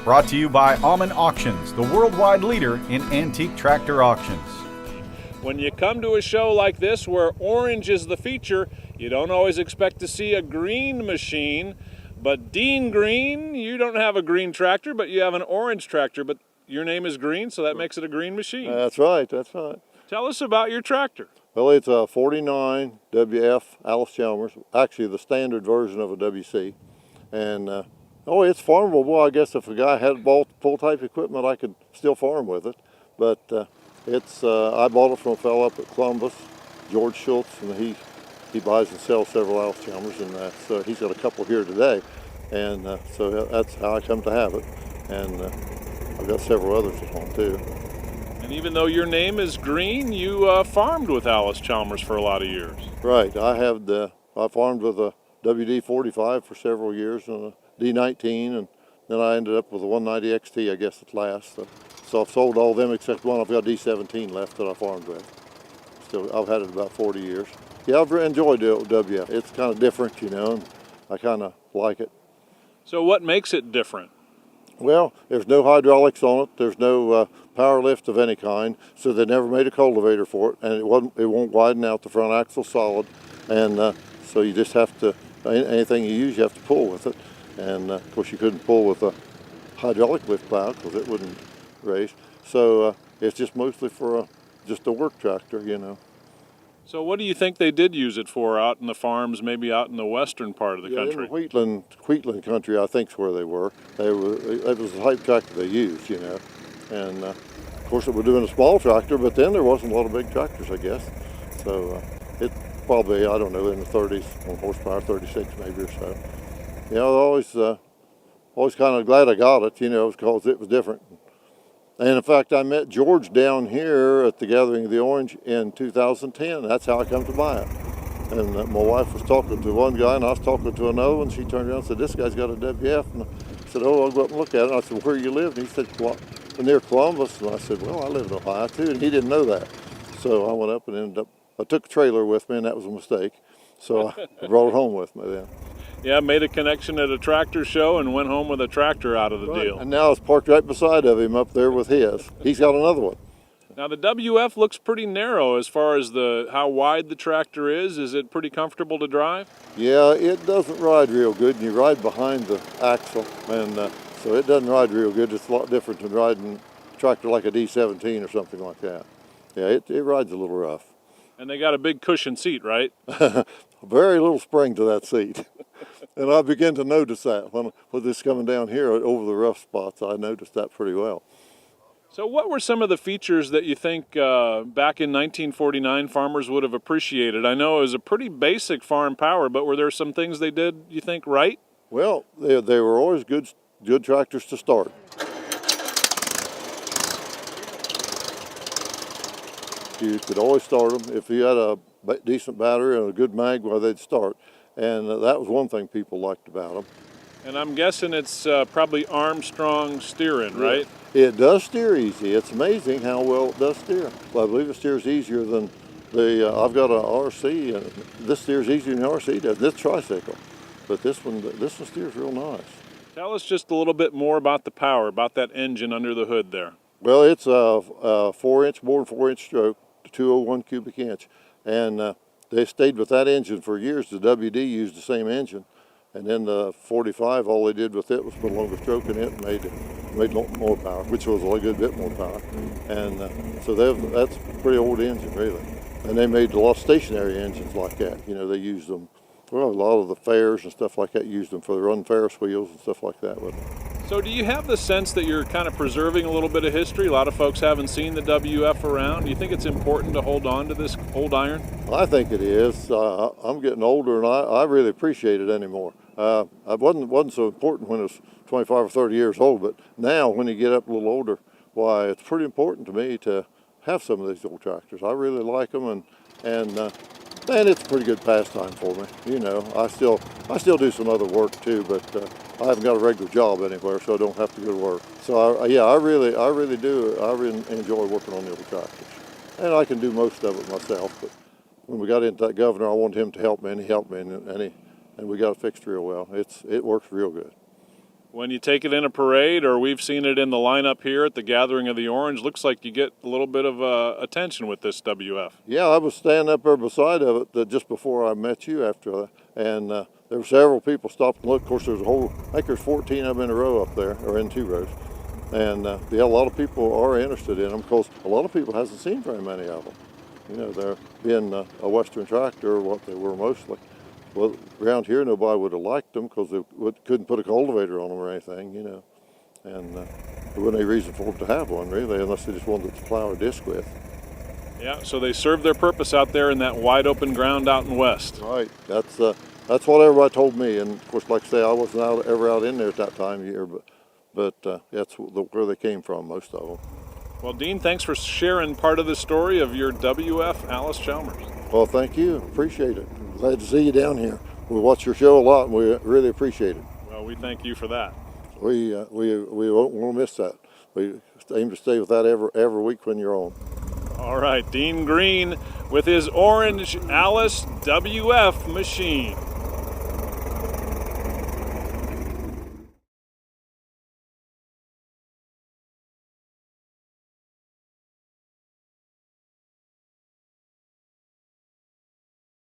Brought to you by Alman Auctions, the worldwide leader in antique tractor auctions. When you come to a show like this where orange is the feature, you don't always expect to see a green machine. But Dean Green, you don't have a green tractor, but you have an orange tractor. But your name is Green, so that makes it a green machine. That's right, that's right. Tell us about your tractor. Well, it's a 49 WF Allis-Chalmers, actually the standard version of a WC. And it's farmable. Well, I guess if a guy had bought full type equipment, I could still farm with it. But I bought it from a fellow up at Columbus, George Schultz, and he buys and sells several Allis-Chalmers, and so he's got a couple here today. And so that's how I come to have it. And I've got several others at home too. And even though your name is Green, you farmed with Allis-Chalmers for a lot of years. Right. I farmed with a WD-45 for several years and a D19, and then I ended up with a 190 XT, I guess, at last. So I've sold all of them except one. I've got D17 left that I farmed with. I've had it about 40 years. Yeah, I've enjoyed the WF. It's kind of different, you know, and I kind of like it. So what makes it different? Well, there's no hydraulics on it. There's no power lift of any kind. So they never made a cultivator for it, and it won't widen out. The front axle solid, and so you just have to, anything you use, you have to pull with it. And of course, you couldn't pull with a hydraulic lift plow because it wouldn't raise. So it's just mostly for just a work tractor, you know. So what do you think they did use it for out in the farms, maybe out in the western part of the country? In Wheatland country, I think is where they were. It was the type tractor they used, you know. And of course, it was doing a small tractor, but then there wasn't a lot of big tractors, I guess. So it probably, I don't know, in the 30s on horsepower, 36 maybe or so. You know, I was always kind of glad I got it, you know, because it was different. And in fact, I met George down here at the Gathering of the Orange in 2010. That's how I come to buy it. And my wife was talking to one guy, and I was talking to another one. She turned around and said, "This guy's got a WF." And I said, "Oh, I'll go up and look at it." And I said, "Where do you live?" And he said, "Near Columbus." And I said, "Well, I live in Ohio too." And he didn't know that. So I went up and I took a trailer with me, and that was a mistake. So I brought it home with me then. Yeah, made a connection at a tractor show and went home with a tractor out of the deal. And now it's parked right beside of him up there with his. He's got another one. Now the WF looks pretty narrow as far as how wide the tractor is. Is it pretty comfortable to drive? Yeah, it doesn't ride real good, and you ride behind the axle, and so it doesn't ride real good. It's a lot different than riding a tractor like a D17 or something like that. Yeah, it rides a little rough. And they got a big cushion seat, right? Very little spring to that seat. And I begin to notice that with this coming down here over the rough spots. I noticed that pretty well. So what were some of the features that you think back in 1949 farmers would have appreciated? I know it was a pretty basic farm power, but were there some things they did, you think, right? Well, they were always good tractors to start. You could always start them. If you had a decent battery and a good mag, well, they'd start. And that was one thing people liked about them. And I'm guessing it's probably Armstrong steering, right? It does steer easy. It's amazing how well it does steer. Well, I believe it steers easier than I've got an RC, and this steers easier than the RC does. This tricycle, but this one steers real nice. Tell us just a little bit more about the power, about that engine under the hood there. Well, it's a 4-inch bore and 4-inch stroke, 201 cubic inch, and they stayed with that engine for years. The WD used the same engine, and then the 45, all they did with it was put a longer stroke in it and made a lot more power, which was a good bit more power. And so that's a pretty old engine, really. And they made a lot of stationary engines like that. You know, they used them, well, a lot of the fairs and stuff like that used them for the run Ferris wheels and stuff like that with them. So do you have the sense that you're kind of preserving a little bit of history? A lot of folks haven't seen the WF around. Do you think it's important to hold on to this old iron? I think it is. I'm getting older, and I really appreciate it anymore. It wasn't so important when it was 25 or 30 years old, but now when you get up a little older, why, it's pretty important to me to have some of these old tractors. I really like them, and it's a pretty good pastime for me. You know, I still do some other work too, but I haven't got a regular job anywhere, so I don't have to go to work. So I really do. I really enjoy working on the old tractors, and I can do most of it myself. But when we got into that governor, I wanted him to help me, and he helped me, and we got it fixed real well. It works real good. When you take it in a parade, or we've seen it in the lineup here at the Gathering of the Orange, looks like you get a little bit of attention with this WF. Yeah, I was standing up there beside of it just before I met you after that, and there were several people stopped and looked. Of course, there's I think there's 14 of them in a row up there, or in 2 rows. And yeah, a lot of people are interested in them because a lot of people hasn't seen very many of them. You know, they're being a Western tractor, what they were mostly. Well, around here, nobody would have liked them because they couldn't put a cultivator on them or anything, you know. And there wasn't any reason for them to have one, really, unless they just wanted to plow a disc with. Yeah, so they served their purpose out there in that wide open ground out in west. Right, that's what everybody told me. And of course, like I say, I wasn't ever out in there at that time of year, but that's where they came from, most of them. Well, Dean, thanks for sharing part of the story of your WF Allis-Chalmers. Well, thank you. Appreciate it. Glad to see you down here. We watch your show a lot, and we really appreciate it. Well, we thank you for that. We won't want to miss that. We aim to stay with that every week when you're on. All right, Dean Green with his orange Allis WF machine.